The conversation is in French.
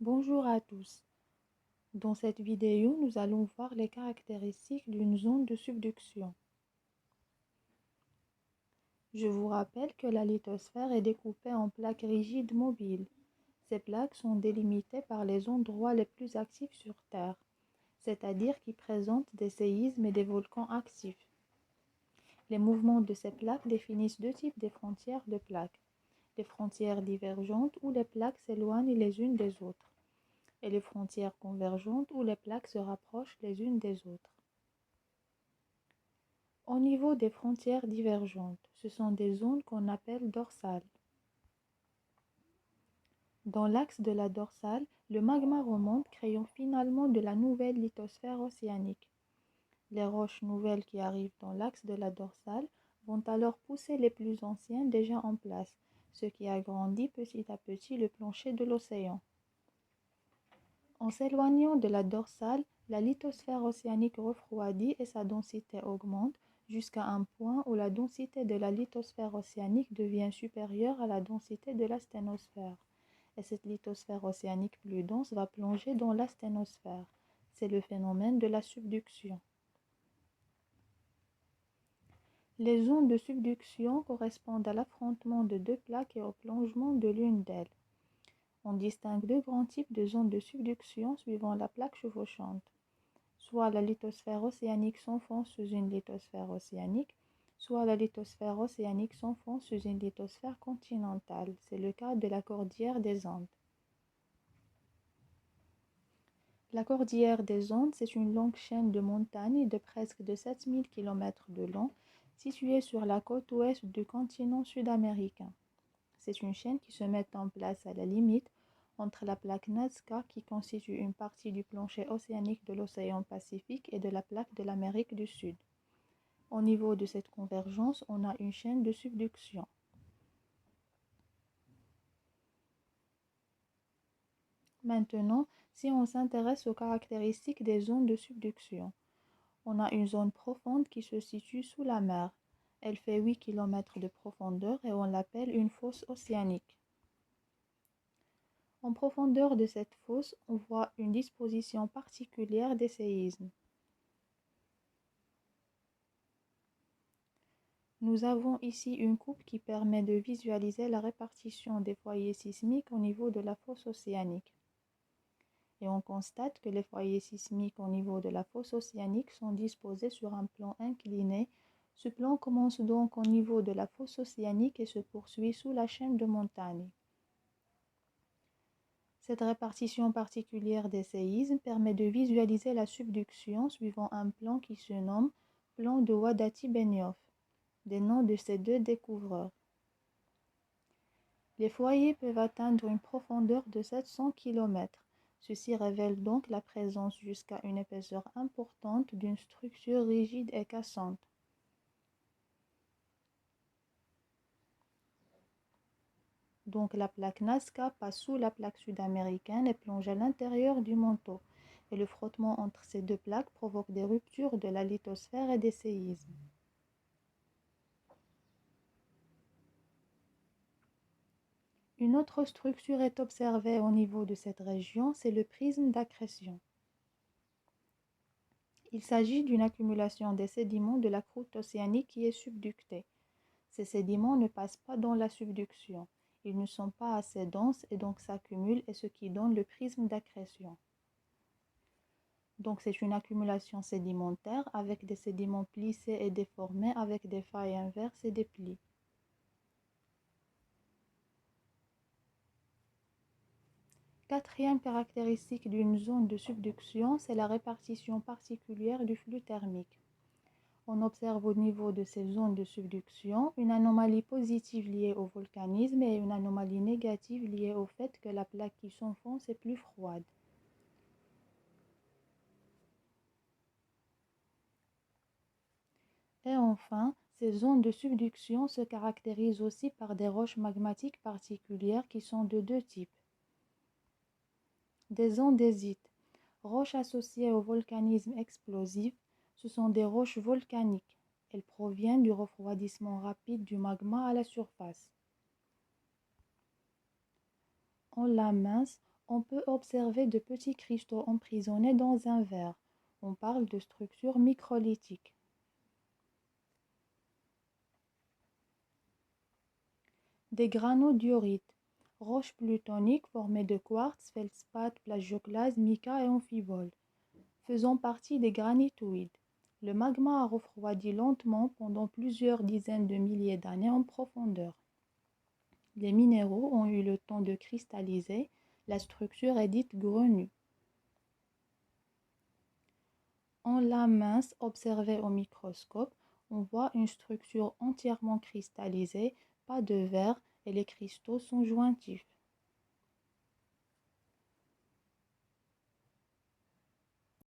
Bonjour à tous. Dans cette vidéo, nous allons voir les caractéristiques d'une zone de subduction. Je vous rappelle que la lithosphère est découpée en plaques rigides mobiles. Ces plaques sont délimitées par les endroits les plus actifs sur Terre, c'est-à-dire qui présentent des séismes et des volcans actifs. Les mouvements de ces plaques définissent deux types de frontières de plaques, les frontières divergentes où les plaques s'éloignent les unes des autres, et les frontières convergentes où les plaques se rapprochent les unes des autres. Au niveau des frontières divergentes, ce sont des zones qu'on appelle dorsales. Dans l'axe de la dorsale, le magma remonte, créant finalement de la nouvelle lithosphère océanique. Les roches nouvelles qui arrivent dans l'axe de la dorsale vont alors pousser les plus anciennes déjà en place, ce qui agrandit petit à petit le plancher de l'océan. En s'éloignant de la dorsale, la lithosphère océanique refroidit et sa densité augmente jusqu'à un point où la densité de la lithosphère océanique devient supérieure à la densité de la sténosphère. Et cette lithosphère océanique plus dense va plonger dans la sténosphère. C'est le phénomène de la subduction. Les zones de subduction correspondent à l'affrontement de deux plaques et au plongement de l'une d'elles. On distingue deux grands types de zones de subduction suivant la plaque chevauchante. Soit la lithosphère océanique s'enfonce sous une lithosphère océanique, soit la lithosphère océanique s'enfonce sous une lithosphère continentale. C'est le cas de la cordillère des Andes. La cordillère des Andes, c'est une longue chaîne de montagnes de presque de 7000 km de long, située sur la côte ouest du continent sud-américain. C'est une chaîne qui se met en place à la limite entre la plaque Nazca, qui constitue une partie du plancher océanique de l'océan Pacifique, et de la plaque de l'Amérique du Sud. Au niveau de cette convergence, on a une chaîne de subduction. Maintenant, si on s'intéresse aux caractéristiques des zones de subduction, on a une zone profonde qui se situe sous la mer. Elle fait 8 km de profondeur et on l'appelle une fosse océanique. En profondeur de cette fosse, on voit une disposition particulière des séismes. Nous avons ici une coupe qui permet de visualiser la répartition des foyers sismiques au niveau de la fosse océanique. Et on constate que les foyers sismiques au niveau de la fosse océanique sont disposés sur un plan incliné. Ce plan commence donc au niveau de la fosse océanique et se poursuit sous la chaîne de montagnes. Cette répartition particulière des séismes permet de visualiser la subduction suivant un plan qui se nomme plan de Wadati-Benioff, des noms de ces deux découvreurs. Les foyers peuvent atteindre une profondeur de 700 km. Ceci révèle donc la présence jusqu'à une épaisseur importante d'une structure rigide et cassante. Donc la plaque Nazca passe sous la plaque sud-américaine et plonge à l'intérieur du manteau. Et le frottement entre ces deux plaques provoque des ruptures de la lithosphère et des séismes. Une autre structure est observée au niveau de cette région, c'est le prisme d'accrétion. Il s'agit d'une accumulation des sédiments de la croûte océanique qui est subductée. Ces sédiments ne passent pas dans la subduction. Ils ne sont pas assez denses et donc s'accumulent, et ce qui donne le prisme d'accrétion. Donc c'est une accumulation sédimentaire avec des sédiments plissés et déformés avec des failles inverses et des plis. Quatrième caractéristique d'une zone de subduction, c'est la répartition particulière du flux thermique. On observe au niveau de ces zones de subduction une anomalie positive liée au volcanisme et une anomalie négative liée au fait que la plaque qui s'enfonce est plus froide. Et enfin, ces zones de subduction se caractérisent aussi par des roches magmatiques particulières qui sont de deux types. Des andésites, roches associées au volcanisme explosif, ce sont des roches volcaniques. Elles proviennent du refroidissement rapide du magma à la surface. En la mince, On peut observer de petits cristaux emprisonnés dans un verre. On parle de structure microlithique. Des granodiorites, roches plutoniques formées de quartz, feldspath, plagioclase, mica et amphibole, faisant partie des granitoïdes. Le magma a refroidi lentement pendant plusieurs dizaines de milliers d'années en profondeur. Les minéraux ont eu le temps de cristalliser, la structure est dite grenue. En lame mince observée au microscope, on voit une structure entièrement cristallisée, pas de verre et les cristaux sont jointifs.